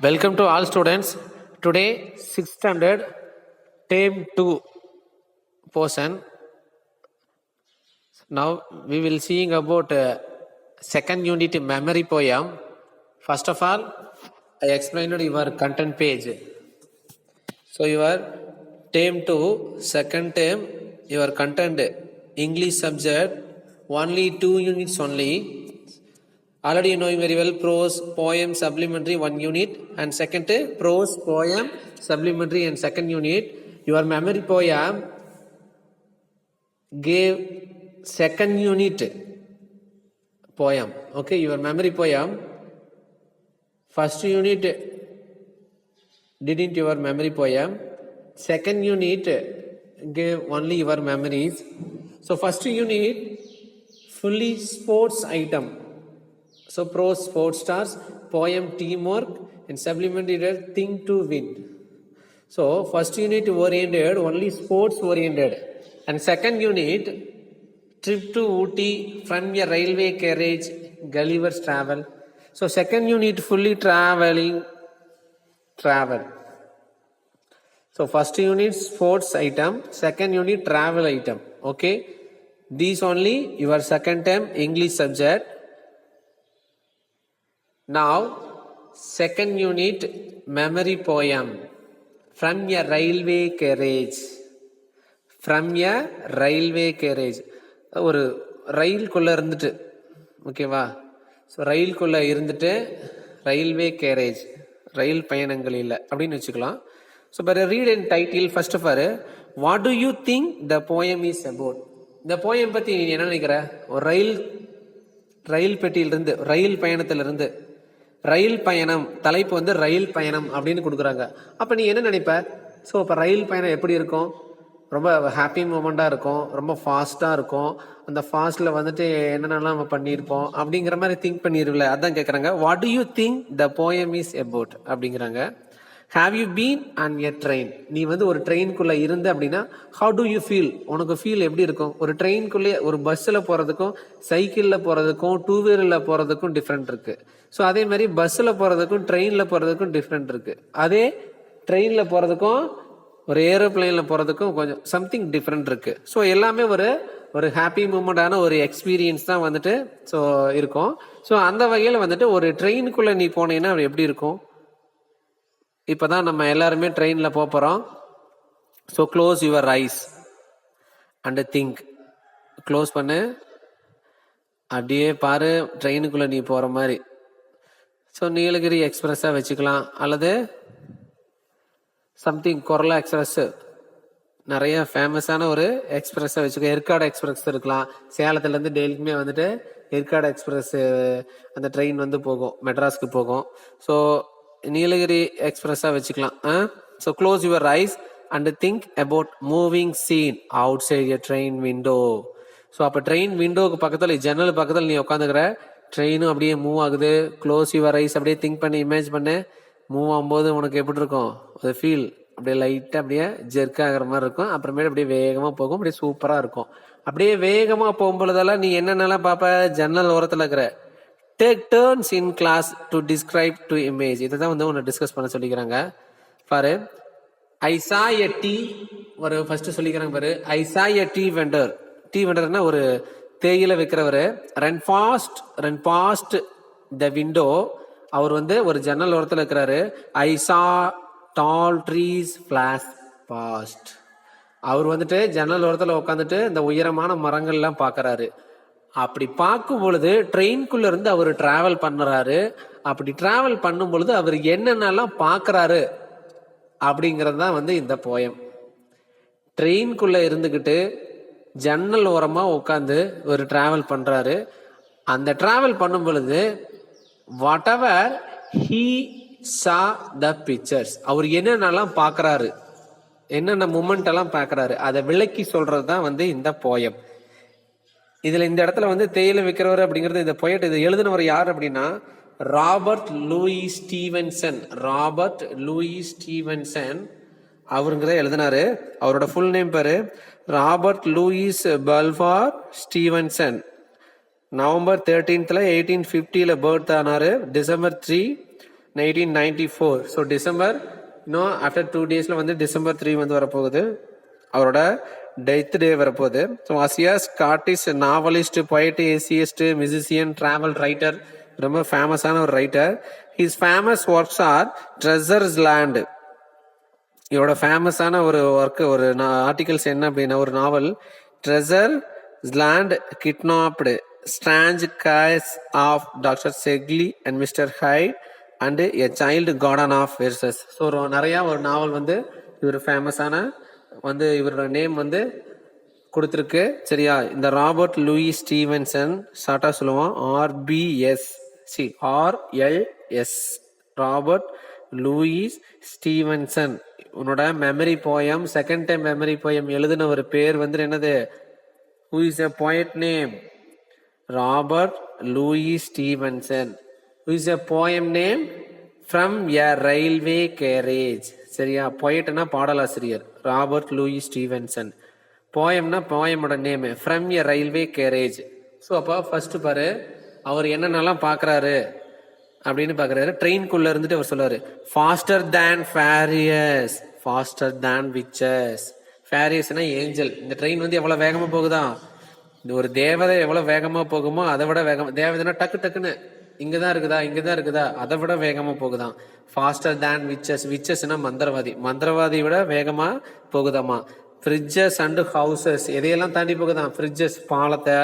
Welcome to all students. Today 6th standard term 2 portion. Now we will seeing about second unit memory poem. First of all, I explained your content page. So your term 2 second term your content English subject only 2 units only. Already you know very well prose, poem, supplementary 1 unit and second prose, poem, supplementary and second unit. Your memory poem gave second unit poem. Okay, your memory poem first unit didn't your memory poem. Second unit gave only your memories. So first unit fully sports item. So prose sports stars, poem teamwork and supplementary think to win. So first unit oriented only sports oriented and second unit trip to Ooty from a railway carriage, Gulliver's travel. So second unit fully travel. So first unit sports item, second unit travel item. Okay, these only your second term English subject. Now second unit memory poem from a railway carriage. From a railway carriage. ஒரு ரயில்குள்ளே இருந்துட்டு ஓகேவா. So ரயில்குள்ளே இருந்துட்டு railway garage ரயில் பயணங்கள் இல்லை அப்படின்னு வச்சுக்கலாம். So but read and title first of all what do you think the poem is about. இந்த poem பற்றி நீ என்ன நினைக்கிற? ஒரு ரயில் பெட்டியிலிருந்து ரயில் பயணத்திலிருந்து ரயில் பயணம் தலைப்பு வந்து ரயில் பயணம் அப்படின்னு கொடுக்குறாங்க. அப்போ நீ என்ன நினைப்ப? ஸோ இப்போ ரயில் பயணம் எப்படி இருக்கும்? ரொம்ப ஹாப்பி மூமெண்ட்டாக இருக்கும், ரொம்ப ஃபாஸ்ட்டாக இருக்கும். அந்த ஃபாஸ்ட்டில் வந்துட்டு என்னென்னலாம் நம்ம பண்ணியிருப்போம் அப்படிங்கிற மாதிரி திங்க் பண்ணிடுவில்ல. அதான் கேட்குறாங்க, what do you think the poem is about அப்படிங்கிறாங்க. Have you been on a train. நீ வந்து ஒரு ட்ரெயின்குள்ளே இருந்த அப்படின்னா ஹவு டு யூ ஃபீல்? உனக்கு ஃபீல் எப்படி இருக்கும்? ஒரு ட்ரெயின்குள்ளேயே ஒரு பஸ்ஸில் போகிறதுக்கும் சைக்கிளில் போகிறதுக்கும் டூ வீலரில் போகிறதுக்கும் டிஃப்ரெண்ட் இருக்குது. ஸோ அதே மாதிரி பஸ்ஸில் போகிறதுக்கும் ட்ரெயினில் போகிறதுக்கும் டிஃப்ரெண்ட் இருக்குது. அதே ட்ரெயினில் போகிறதுக்கும் ஒரு ஏரோப்ளைனில் போகிறதுக்கும் கொஞ்சம் சம்திங் டிஃப்ரெண்ட் இருக்குது. ஸோ எல்லாமே ஒரு ஹாப்பி மூமெண்டான ஒரு எக்ஸ்பீரியன்ஸ் தான் வந்துட்டு ஸோ இருக்கும். ஸோ அந்த வகையில் வந்துட்டு ஒரு ட்ரெயினுக்குள்ளே நீ போனீங்கன்னா எப்படி இருக்கும்? இப்போ தான் நம்ம எல்லாருமே ட்ரெயினில் போகிறோம். So close your eyes and think. Close பண்ணு, அப்படியே பாரு ட்ரெயினுக்குள்ளே நீ போகிற மாதிரி. ஸோ நீலகிரி எக்ஸ்பிரஸாக வச்சுக்கலாம், அல்லது சம்திங் கொரலா எக்ஸ்பிரஸ், நிறைய ஃபேமஸான ஒரு எக்ஸ்பிரஸை வச்சுக்கோ. ஏற்காடு எக்ஸ்பிரஸ் இருக்கலாம். சேலத்துலேருந்து டெய்லிக்குமே வந்துட்டு ஏற்காடு எக்ஸ்பிரஸ் அந்த ட்ரெயின் வந்து போகும், மெட்ராஸ்க்கு போகும். ஸோ நீலகிரி எக்ஸ்பிரஸாக வச்சுக்கலாம். So close your eyes and think about moving scene outside a train window. So அப்போ ட்ரெயின் விண்டோவுக்கு பக்கத்தில் ஜன்னல் பக்கத்தில் நீ உட்காந்துக்கிற, ட்ரெயினும் அப்படியே மூவ் ஆகுது. க்ளோஸ் யுவர் ஐஸ், அப்படியே திங்க் பண்ணி இமேஜ் பண்ணு. மூவ் ஆகும்போது உனக்கு எப்படி இருக்கும்? அது ஃபீல் அப்படியே லைட்டாக அப்படியே ஜெர்க் ஆகிற மாதிரி இருக்கும். அப்புறமேட்டு அப்படியே வேகமாக போகும், அப்படியே சூப்பராக இருக்கும். அப்படியே வேகமாக போகும்பொழுதெல்லாம் நீ என்னென்னலாம் பார்ப்ப? ஜன்னல் ஓரத்தில் இருக்கிற take turns in class to describe to image. இதை தான் வந்து உன்னை டிஸ்கஸ் பண்ண சொல்லிக்கிறாங்க. பாரு, ஐ சா எ டீ, ஒரு ஃபர்ஸ்ட் சொல்லிக்கிறாங்க பாரு. I saw a tea vendor. Tea வெண்டர்னா ஒரு தேயிலை வைக்கிறவர். Run past the window. அவர் வந்து ஒரு ஜன்னல் ஓரத்தில் இருக்கிறாரு. I saw tall trees flash past. அவர் வந்துட்டு ஜன்னல் ஓரத்தில் உட்காந்துட்டு இந்த உயரமான மரங்கள்லாம் பார்க்கறாரு. அப்படி பார்க்கும் பொழுது ட்ரெயின்குள்ள இருந்து அவர் டிராவல் பண்ணுறாரு. அப்படி டிராவல் பண்ணும் பொழுது அவர் என்னென்னலாம் பார்க்கறாரு அப்படிங்கிறது தான் வந்து இந்த போயம். ட்ரெயின்குள்ள இருந்துக்கிட்டு ஜன்னல் ஓரமாக உட்காந்து ஒரு டிராவல் பண்ணுறாரு. அந்த டிராவல் பண்ணும் பொழுது whatever he saw the pictures, அவர் என்னென்னலாம் பார்க்கறாரு, என்னென்ன மூமெண்ட் எல்லாம் பார்க்கறாரு, அதை விளக்கி சொல்றது தான் வந்து இந்த போயம். இதுல இந்த இடத்துல வந்து தேயிலை விற்கிறவர் அப்படிங்கிறது இந்த போயட். இதை எழுதினவர் யார் அப்படின்னா Robert Louis Stevenson. Robert Louis Stevenson அவருங்கிறத எழுதினாரு. அவரோட ஃபுல் நேம் பேரு Robert Louis Balfour Stevenson. November 13th 1850 birth ஆனாரு. டிசம்பர் 3 1894. ஸோ டிசம்பர் இன்னும் ஆஃப்டர் 2 daysல வந்து டிசம்பர் 3 வந்து வரப்போகுது. அவரோட டெத் டே வரப்போகுது. So as a Scottish novelist, poet, essayist, musician, travel writer, ரொம்ப ஃபேமஸான ஒரு writer. His famous works are Treasure Island. இவரோட ஃபேமஸான ஒரு ஒர்க், ஒரு ஆர்டிகல்ஸ் என்ன அப்படின்னா, ஒரு novel Treasure Island, kidnapped, strange case of doctor Jekyll and mister Hyde and a child garden of verses. So நிறையா ஒரு நாவல் வந்து இவர் ஃபேமஸான வந்து இவரோட நேம் வந்து கொடுத்துருக்கு. சரியா, இந்த ராபர்ட் லூயிஸ் ஸ்டீவன்சன், ஷார்ட்டா சொல்லுவோம் RBS, RLS, Robert Louis Stevenson. உன்னோட memory poem, second time memory poem எழுதின ஒரு பேர் வந்து என்னது? Who is a poet name? Robert Louis Stevenson. Who is a poem name? From a railway carriage. சரியா, பொயட்னா பாடலாசிரியர் ராபர்ட் லூயிஸ் ஸ்டீவன்சன். போயம்னா போயமோட name, from a railway carriage. So அப்போ ஃபர்ஸ்ட் பாரு, அவர் என்னென்னலாம் பார்க்குறாரு அப்படின்னு பார்க்குறாரு. ட்ரெயின்குள்ளே இருந்துட்டு அவர் சொல்லுவார், faster than fairies, faster than witches. ஃபேரியஸ்னா ஏஞ்சல். இந்த ட்ரெயின் வந்து எவ்வளோ வேகமாக போகுதா, இந்த ஒரு தேவதை எவ்வளோ வேகமாக போகுமோ அதை விட வேகம். தேவதைனா டக்கு டக்குன்னு இங்கதான் இருக்குதா, இங்கதான் இருக்குதா, அதை விட வேகமா போகுதாம். Pastor than witches. விச்சஸ்னா மந்திரவாதி, மந்திரவாதி விட வேகமா போகுதாமா. ஃப்ரிட்ஜஸ் அண்ட் ஹவுசஸ், எதையெல்லாம் தாண்டி போகுதாம்? ஃப்ரிட்ஜஸ், பாலத்தை,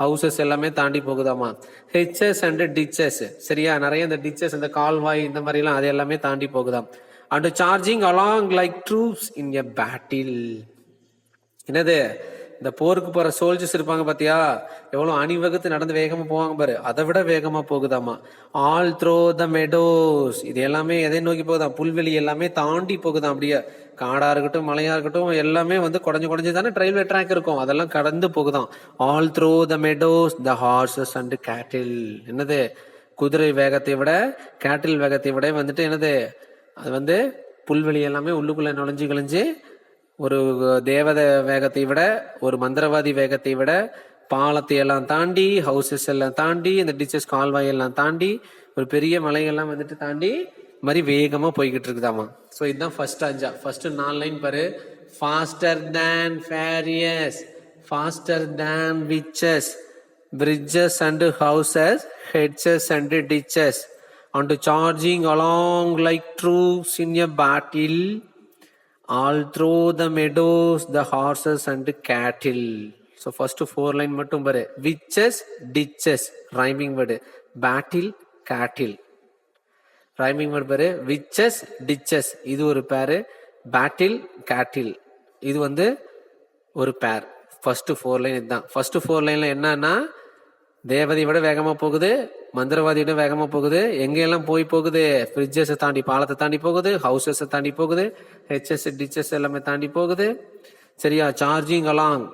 ஹவுசஸ் எல்லாமே தாண்டி போகுதாமா. ஹெச்சஸ் அண்ட் டிச்சஸ், சரியா, நிறைய இந்த டிச்சஸ், இந்த கால்வாய், இந்த மாதிரி எல்லாம் அது எல்லாமே தாண்டி போகுதாம். And charging along like troops in a battle. என்னது, இந்த போருக்கு போற சோல்ஜர்ஸ் இருப்பாங்க பாத்தியா, எவ்வளவு அணிவகுத்து நடந்து வேகமா போவாங்க பாரு, அதை விட வேகமா போகுதாமா. ஆல் த்ரோ த மெடோஸ், இது எல்லாமே எதை நோக்கி போகுதாம்? புல்வெளி எல்லாமே தாண்டி போகுதாம். அப்படியே காடா இருக்கட்டும், மலையா இருக்கட்டும், எல்லாமே வந்து குறைஞ்சு தானே ரயில்வே ட்ராக் இருக்கும், அதெல்லாம் கடந்து போகுதாம். All through the meadows the horses and cattle. என்னது, குதிரை வேகத்தை விட, கேட்டில் வேகத்தை விட வந்துட்டு என்னது, அது வந்து புல்வெளி எல்லாமே உள்ளுக்குள்ள நுழைஞ்சு கிழிஞ்சு, ஒரு தேவத வேகத்தை விட, ஒரு மந்திரவாதி வேகத்தை விட, பாலத்தை எல்லாம் தாண்டி, ஹவுசஸ் எல்லாம் தாண்டி, இந்த டிச்சஸ், கால்வாய் எல்லாம் தாண்டி, ஒரு பெரிய மலையெல்லாம் வந்துட்டு தாண்டி மாதிரி வேகமா போய்கிட்டு இருக்குதாமா. ஸோ இதுதான் ஃபர்ஸ்ட் அஞ்சா. ஃபர்ஸ்ட் 4 லைன் பாரு. Faster than fairies, faster than witches, bridges and houses, hedges and ditches, and charging along like troops in a battle, all through the meadows the horses and cattle. So first 4 line மட்டும் பாரு. witches, ditches, rhyming word. battle, cattle, rhyming word பாரு. witches, ditches, இது ஒரு பேர். battle, cattle, இது வந்து ஒரு பேர். ஃபர்ஸ்ட் 4 லைன் இதுதான். ஃபர்ஸ்ட் 4 லைன்ல என்னன்னா, தேவதை விட வேகமா போகுது, மந்திரவாதி விட வேகமா போகுது. எங்கெல்லாம் போகுது? ஃப்ரிட்ஜஸ் தாண்டி, பாலத்தை தாண்டி போகுது, ஹவுசஸ் தாண்டி போகுது, ஹெச்எஸ் டிச்சஸ் எல்லாமே தாண்டி போகுது. சரியா, சார்ஜிங் அலாங்,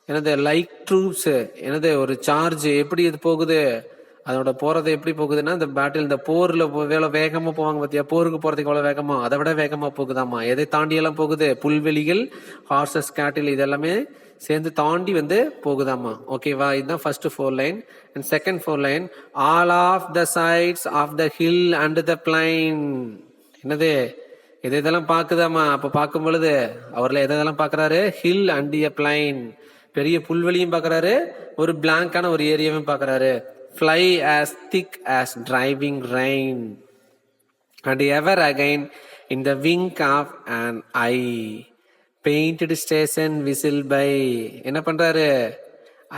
என்னது, லைக் ட்ரூப்ஸ், என்னது, ஒரு சார்ஜ் எப்படி இது போகுது, அதோட போறது எப்படி போகுதுன்னா, இந்த பேட்டில், இந்த போர்ல வேகமா போவாங்க பாத்தியா, போருக்கு போறதுக்கு எவ்வளவு வேகமா, அதை விட வேகமா போகுதாமா. எதை தாண்டி எல்லாம் போகுது? புல்வெளிகள், ஹார்சஸ், கேட்டில், இதெல்லாமே சேர்ந்து தாண்டி வந்து போகுதாமா. ஓகேவா, இதுதான் first 4 line. And second 4 line, all of the sides of the hill and the plain. என்னது, இதெல்லாம் பாக்குதாமா. அப்ப பார்க்கும் பொழுது அவர்ல எதெல்லாம் பாக்குறாரு? ஹில் அண்ட் எ பிளைன், பெரிய புல்வெளியும் பாக்குறாரு, ஒரு பிளாங்கான ஒரு ஏரியாவும் பாக்குறாரு. fly as thick as driving rain and ever again in the wink of an eye, painted station whistle by. என்ன பண்றாரு?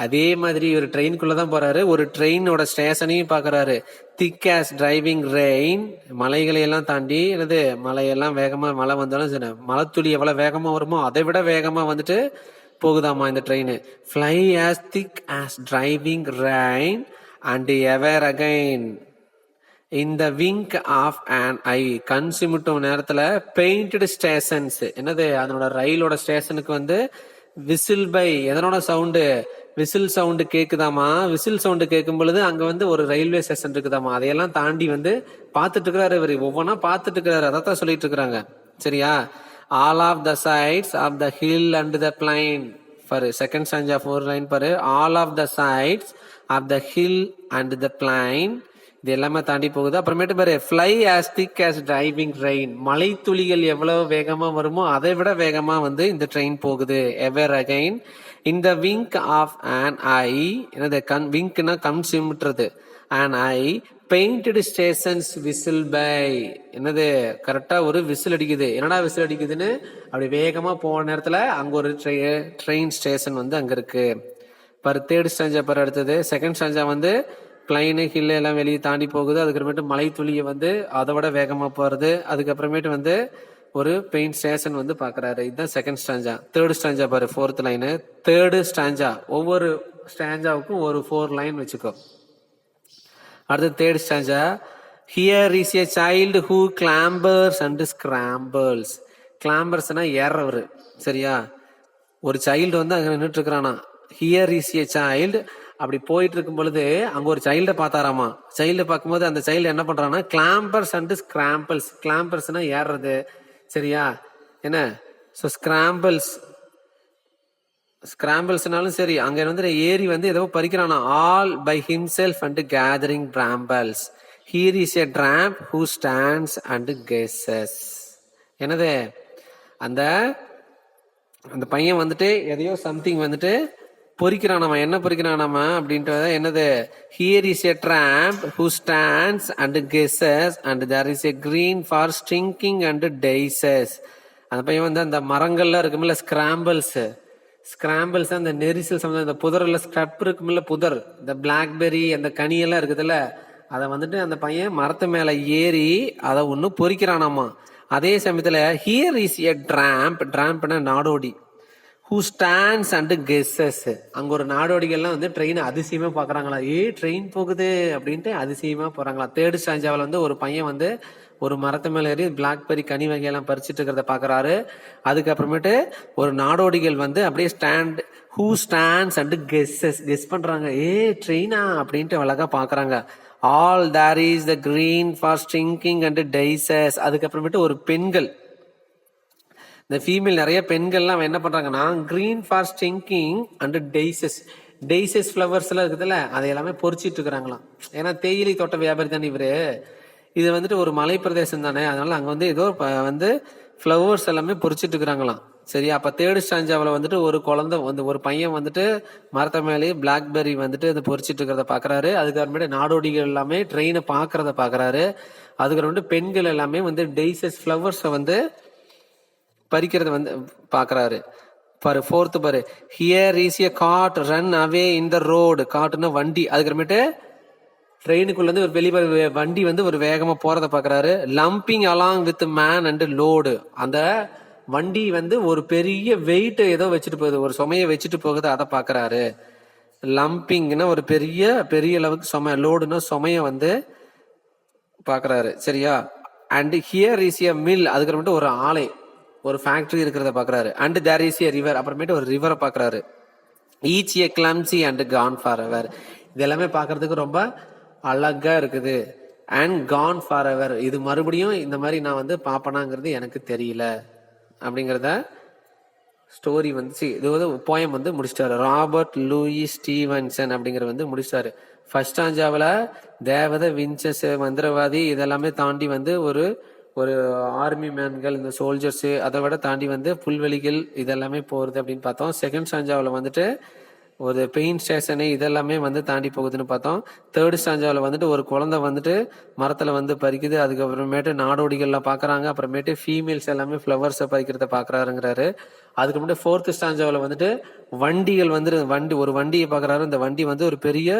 அதே மாதிரி ஒரு ட்ரெயின்குள்ளதான் போறாரு, ஒரு ட்ரெயினோட ஸ்டேஷனையும் பாக்குறாரு. திக் ஆஸ் டிரைவிங் ரெயின், மலைகளை எல்லாம் தாண்டி, என்னது, மலையெல்லாம் வேகமா, மழை வந்தாலும் மலைத்துளி எவ்வளவு வேகமா வருமோ அதை விட வேகமா வந்துட்டு போகுதாமா இந்த train. fly as thick as driving rain and ever again in the wink of an eye, கண் சிமிட்டும் நேரத்துல பெயிண்டட் ஸ்டேஷன்ஸ். என்னது, அதனோட ரயிலோட ஸ்டேஷனுக்கு வந்து விசில் பை, எதனோட சவுண்டு? விசில் சவுண்டு கேக்குதாமா. விசில் சவுண்டு கேட்கும் பொழுது அங்க வந்து ஒரு ரயில்வே ஸ்டேஷன் இருக்குதாமா. அதையெல்லாம் தாண்டி வந்து பாத்துட்டு இருக்கிறாரு இவரு, ஒவ்வொன்னா பாத்துட்டு இருக்கிறாரு, அதான் சொல்லிட்டு இருக்கிறாங்க. சரியா, all of the sides of the hill and the plain. For second stanza 4 line பாரு. all of the sides of the hill and the plain, இது எல்லாமே தாண்டி போகுது. அப்புறமேட்டு பாரு, fly as thick as driving rain. மழை துளிகள் எவ்வளவு வேகமா வருமோ அதை விட வேகமா வந்து இந்த ட்ரெயின் போகுது. ever again in the wink of an eye. என்னது விங்க்னா கண் சிமிட்டுறது. an eye painted stations whistle by. என்னது கரெக்டா ஒரு விசில் அடிக்குது. என்னடா விசில் அடிக்குதுன்னு அப்படி வேகமா போன நேரத்துல அங்க ஒரு ட்ரெயின் ஸ்டேஷன் வந்து அங்க இருக்கு. பாரு தேர்ட் ஸ்டாஞ்சா பாரு. அடுத்தது செகண்ட் ஸ்டாஞ்சா வந்து பிளைனு ஹில் எல்லாம் வெளியே தாண்டி போகுது. அதுக்கப்புறமேட்டு மலை துளியை வந்து அதை விட வேகமா போறது. அதுக்கப்புறமேட்டு வந்து ஒரு பெயிண்ட் ஸ்டேஷன் வந்து பாக்குறாரு. இதுதான் செகண்ட் ஸ்டாஞ்சா. தேர்ட் ஸ்டாஞ்சா பாரு, ஃபோர்த் லைனு. தேர்டு ஸ்டாஞ்சா, ஒவ்வொரு ஸ்டாஞ்சாவுக்கும் ஒரு 4 லைன் வச்சுக்கோ. அடுத்து third stanza, here is a child who clambers and scrambles. கிளாம்பர்ஸ்னா ஏறவர், சரியா? ஒரு சைல்டு வந்து அங்க நின்றுட்டு இருக்கிறானா. ஹியர் இஸ் எ சைல்டு, அப்படி போயிட்டு இருக்கும் பொழுது அங்க ஒரு சைல்ட பார்த்தாராமா. சைல்ட பார்க்கும்போது அந்த சைல்டு என்ன பண்றான்னா கிளாம்பர்ஸ் அண்ட் ஸ்கிராம்பிள்ஸ். கிளாம்பர்ஸ்னா ஏறுறது, சரியா? என்ன ஸ்கிராம்பிள்ஸ்னாலும் சரி, அங்க வந்து ஏறி வந்து ஏதோ பறிக்கிறானா. All by himself and gathering brambles. Here is a tramp who stands and gazes. என்னது அந்த அந்த பையன் வந்துட்டு எதையோ சம்திங் வந்துட்டு பொறிக்கிறானாமா. என்ன பொறிக்கிறானாமா அப்படின்றத என்னது, here is a tramp who stands and gazes and there is a green for stringing and daisies. அந்த பையன் வந்து அந்த மரங்கள்லாம் இருக்குமில்ல, ஸ்கிராம்பிள்ஸ் அந்த நெரிசல் சம்பந்தம், இந்த புதர்ல ஸ்டப் இருக்குமில்ல, புதர், இந்த பிளாக்பெர்ரி அந்த கனியெல்லாம் இருக்குதுல்ல, அதை வந்துட்டு அந்த பையன் மரத்து மேல ஏறி அதை ஒண்ணு பொறிக்கிறானாமா. அதே சமயத்துல ஹியர் இஸ் எ டிராம்ப்னா நாடோடி, ஹூ ஸ்டாண்ட்ஸ் அண்ட் கெஸ்ஸஸ். அங்க ஒரு நாடோடிகள்லாம் வந்து ட்ரெயின் அதிசயமா பாக்குறாங்களா. ட்ரெயின் போகுது அப்படின்ட்டு அதிசயமா போறாங்களா. தேர்ட் ஸ்டாஞ்சாவில் வந்து ஒரு பையன் வந்து ஒரு மரத்து மேல ஏறி பிளாக்பெர்ரி கனி வகையெல்லாம் பறிச்சுட்டு இருக்கிறத பாக்குறாரு. அதுக்கப்புறமேட்டு ஒரு நாடோடிகள் வந்து அப்படியே ஹூ ஸ்டாண்ட்ஸ் அண்ட் கெஸ் பண்றாங்க. ட்ரெயினா அப்படின்ட்டு அழகா பாக்குறாங்க. All there is the green for stringing and daisies. அதுக்கப்புறமேட்டு ஒரு பெண்கள், இந்த ஃபீமேல் நிறைய பெண்கள்லாம் என்ன பண்றாங்கன்னா green for stringing and daisies flowers எல்லாம் இருக்குதுல்ல, அதை எல்லாமே பொறிச்சிட்டு இருக்கிறாங்களாம். ஏன்னா தேயிலை தோட்ட வியாபாரி தானே இவரு. இது வந்துட்டு ஒரு மலை பிரதேசம் தானே, அதனால அங்க வந்து ஏதோ வந்து ஃபிளவர்ஸ் எல்லாமே பொறிச்சிட்டு இருக்கிறாங்களாம், சரியா? அப்ப தேர்ட் ஸ்டாஞ்சாவில் வந்துட்டு ஒரு குழந்தை வந்து ஒரு பையன் வந்துட்டு மரத்த மேலேயே பிளாக்பெர்ரி வந்துட்டு அதை பொறிச்சிட்டு இருக்கிறத பாக்குறாரு. அதுக்கப்புறமேட்டு நாடோடிகள் எல்லாமே ட்ரெயினை பாக்குறத பாக்குறாரு. அதுக்கப்புறமேட்டு பெண்கள் எல்லாமே வந்து டெய்சஸ் ஃபிளவர்ஸை வந்து பறிக்கிறத வந்து பாக்குறாரு. பாரு ஃபோர்த்து பாரு, here is a cart run away in the road. காட்டுன்னா வண்டி. அதுக்கப்புறமேட்டு ட்ரெயினுக்குள்ள இருந்து ஒரு வெளியே வண்டி வந்து ஒரு வேகமா போறத பாக்குறாரு. Lumping along with man and load. அந்த வண்டி வந்து ஒரு பெரிய வெயிட் ஏதோ வச்சுட்டு போகுது, ஒரு சுமையை வச்சுட்டு போகுது, அதை பாக்குறாரு. லம்பிங்னா ஒரு பெரிய பெரிய அளவுக்கு சுமை, லோடுனா சுமைய வந்து பாக்குறாரு, சரியா? And here is a mill. அதுக்கப்புறமேட்டு ஒரு ஆலை, ஒரு ஃபேக்டரி இருக்கிறத பாக்குறாரு. And there is a river. அப்புறமேட்டு ஒரு ரிவரை பாக்குறாரு. Each a glimpse and gone for ever. இது எல்லாமே பாக்குறதுக்கு ரொம்ப அழகா இருக்குது. அண்ட் கான் ஃபார் எவர், இது மறுபடியும் இந்த மாதிரி நான் வந்து பாப்பனாங்கிறது எனக்கு தெரியல அப்படிங்கிறத ஸ்டோரி வந்து இது வந்து போயம் வந்து முடிச்சிட்டாரு. ராபர்ட் லூயிஸ் ஸ்டீவன்சன் அப்படிங்கிற வந்து முடிச்சிட்டாரு. ஃபர்ஸ்ட் ஸ்டாஞ்சாவில் தேவதை, வின்சஸ், மந்திரவாதி இதெல்லாமே தாண்டி வந்து ஒரு ஒரு ஆர்மி மேன்கள், இந்த சோல்ஜர்ஸ், அதை விட தாண்டி வந்து புல்வெளிகள் இதெல்லாமே போறது அப்படின்னு பார்த்தோம். செகண்ட் ஸ்டாஞ்சாவில் வந்துட்டு ஒரு பெயின் ஸ்டேஷனு இதெல்லாமே வந்து தாண்டி போகுதுன்னு பார்த்தோம். தேர்ட் ஸ்டாஞ்சாவில் வந்துட்டு ஒரு குழந்தை வந்துட்டு மரத்துல வந்து பறிக்குது. அதுக்கப்புறமேட்டு நாடோடிகள்லாம் பாக்குறாங்க. அப்புறமேட்டு ஃபீமேல்ஸ் எல்லாமே ஃபிளவர்ஸை பறிக்கிறத பாக்குறாருங்கிறாரு. அதுக்கப்புறமேட்டு ஃபோர்த் ஸ்டாஞ்சாவில் வந்துட்டு வண்டிகள் வந்து ஒரு வண்டியை பாக்குறாரு. இந்த வண்டி வந்து ஒரு பெரிய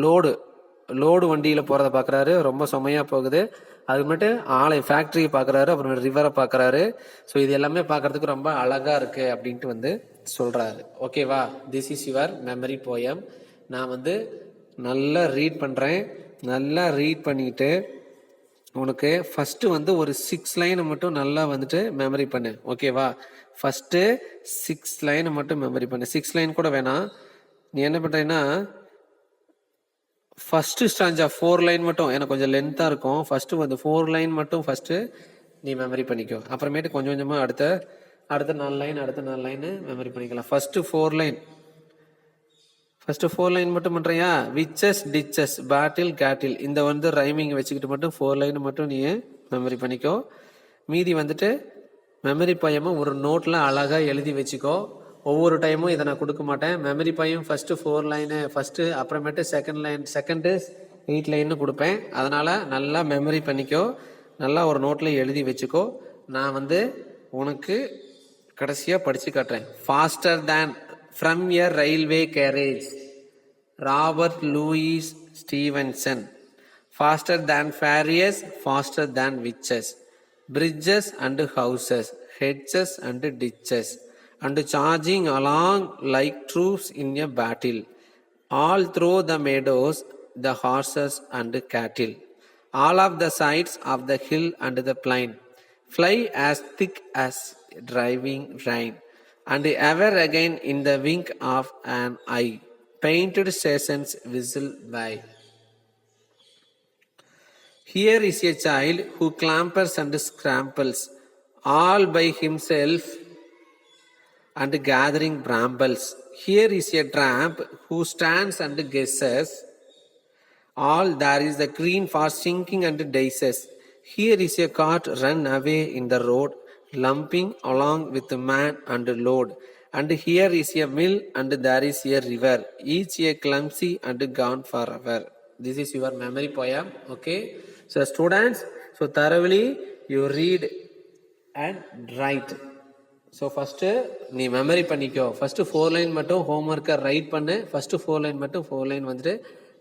லோடு வண்டியில போறத பாக்குறாரு, ரொம்ப சுமையா போகுது. அதுக்கப்புறமேட்டு ஆலை ஃபேக்டரியை பாக்குறாரு, அப்புறம் ரிவரை பாக்குறாரு. ஸோ இது எல்லாமே பாக்குறதுக்கு ரொம்ப அழகா இருக்கு அப்படின்ட்டு வந்து சொல்றாரு. ஓகேவா? This is your memory poem. நான் வந்து நல்லா ரீட் பண்றேன். நல்லா ரீட் பண்ணிட்டு உனக்கு ஃபர்ஸ்ட் வந்து ஒரு 6 லைனை மட்டும் நல்லா வந்துட்டு மெமரி பண்ணு. ஓகேவா? ஃபர்ஸ்ட் 6 லைனை மட்டும் மெமரி பண்ணு. 6 லைன் கூட வேணாம். நீ என்ன பண்றேன்னா ஃபர்ஸ்ட் ஸ்டாஞ்சா 4 லைன் மட்டும், எனக்கு கொஞ்சம் லென்த்தா இருக்கும். ஃபர்ஸ்ட் வந்து 4 லைன் மட்டும் ஃபர்ஸ்ட் நீ மெமரி பண்ணிக்கோ. அப்புறமேட்டு கொஞ்சம் கொஞ்சமா அடுத்த 4 லைன் மெமரி பண்ணிக்கலாம். ஃபர்ஸ்ட் 4 லைன் ஃபர்ஸ்ட் 4 லைன் மட்டும் பண்றியா? விச்சஸ் டிச்சஸ் பேட்டில் கேட்டில் இந்த வந்து ரைமிங் வச்சுக்கிட்டு மட்டும் 4 லைன் மட்டும் நீ மெமரி பண்ணிக்கோ. மீதி வந்துட்டு மெமரி பையமா ஒரு நோட்ல அழகா எழுதி வச்சுக்கோ. ஒவ்வொரு டைமும் இதை நான் கொடுக்க மாட்டேன். மெமரி பையன் ஃபர்ஸ்ட் 4 லைனு ஃபர்ஸ்ட், அப்புறமேட்டு செகண்ட் லைன், செகண்டு 8 லைன்னு கொடுப்பேன். அதனால நல்லா மெமரி பண்ணிக்கோ, நல்லா ஒரு நோட்ல எழுதி வச்சுக்கோ. நான் வந்து உனக்கு கடைசியா படிச்சு காட்டுறேன். Faster than from a railway carriage, Robert Louis Stevenson. Faster than fairies, faster than witches, bridges and houses, hedges and ditches, and charging along like troops in a battle, all through the meadows, the horses and cattle, all of the sides of the hill and the plain, fly as thick as driving rain, and ever again in the wink of an eye, painted stations whistle by. Here is a child who clampers and scrambles all by himself and gathering brambles. Here is a tramp who stands and guesses all there is the green for sinking and daisies. Here is a cart run away in the road, lumping along with man and load. And here is a mill and there is a river, each a clumsy and gone forever. This is your memory poem. Okay. So students, so thoroughly you read and write. So first நீ memory பண்ணிக்கோ. First 4 line மட்டும் ஹோம்ஒர்க்கை right பண்ணு. First 4 line மட்டும் 4 line வந்துட்டு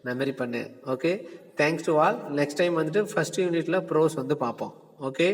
memory பண்ணு. Okay, thanks to all. Next time வந்துட்டு first யூனிட்டில் pros வந்து பார்ப்போம். ஓகே.